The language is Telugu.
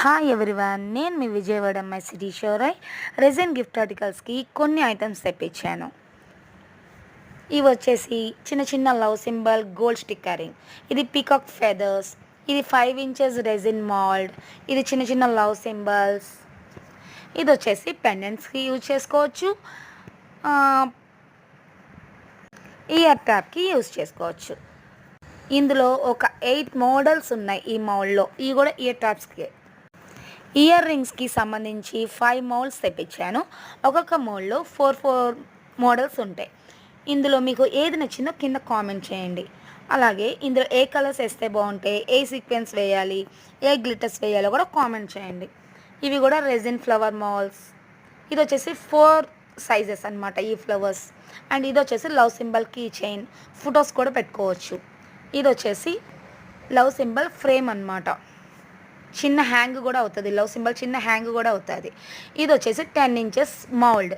హాయ్ ఎవ్రీవన్, నేను మీ విజయవాడ అమ్మాయి సిటీ షోరై రెజిన్ గిఫ్ట్ ఆర్టికల్స్కి కొన్ని ఐటమ్స్ తెప్పించాను. ఇవి వచ్చేసి చిన్న చిన్న లవ్ సింబల్ గోల్డ్ స్టిక్కరింగ్. ఇది పీకాక్ ఫెదర్స్. ఇది 5 ఇంచెస్ రెజిన్ మాల్డ్. ఇది చిన్న చిన్న లవ్ సింబల్స్. ఇది వచ్చేసి పెండెంట్స్కి యూజ్ చేసుకోవచ్చు, ఇయర్ ట్యాప్కి యూజ్ చేసుకోవచ్చు. ఇందులో ఒక 8 మోడల్స్ ఉన్నాయి. ఈ మౌల్డ్లో ఇవి కూడా ఇయర్ ట్యాప్స్కి. ఇయర్ రింగ్స్కి సంబంధించి 5 మోల్డ్స్ తెప్పించాను. ఒక్కొక్క మోల్డ్లో 4 మోడల్స్ ఉంటాయి. ఇందులో మీకు ఏది నచ్చిందో కింద కామెంట్ చేయండి. అలాగే ఇందులో ఏ కలర్స్ వేస్తే బాగుంటాయి, ఏ సీక్వెన్స్ వేయాలి, ఏ గ్లిటర్స్ వేయాలో కూడా కామెంట్ చేయండి. ఇవి కూడా రెజిన్ ఫ్లవర్ మోల్డ్స్. ఇది వచ్చేసి 4 సైజెస్ అనమాట ఈ ఫ్లవర్స్. అండ్ ఇది వచ్చేసి love symbol key chain, photos కూడా పెట్టుకోవచ్చు. ఇది వచ్చేసి లవ్ సింబల్ ఫ్రేమ్ అనమాట. చిన్న హ్యాంగ్ కూడా అవుతుంది. లవ్ సింబల్ చిన్న హ్యాంగ్ కూడా అవుతుంది. ఇది వచ్చేసి 10 ఇంచెస్ మౌల్డ్.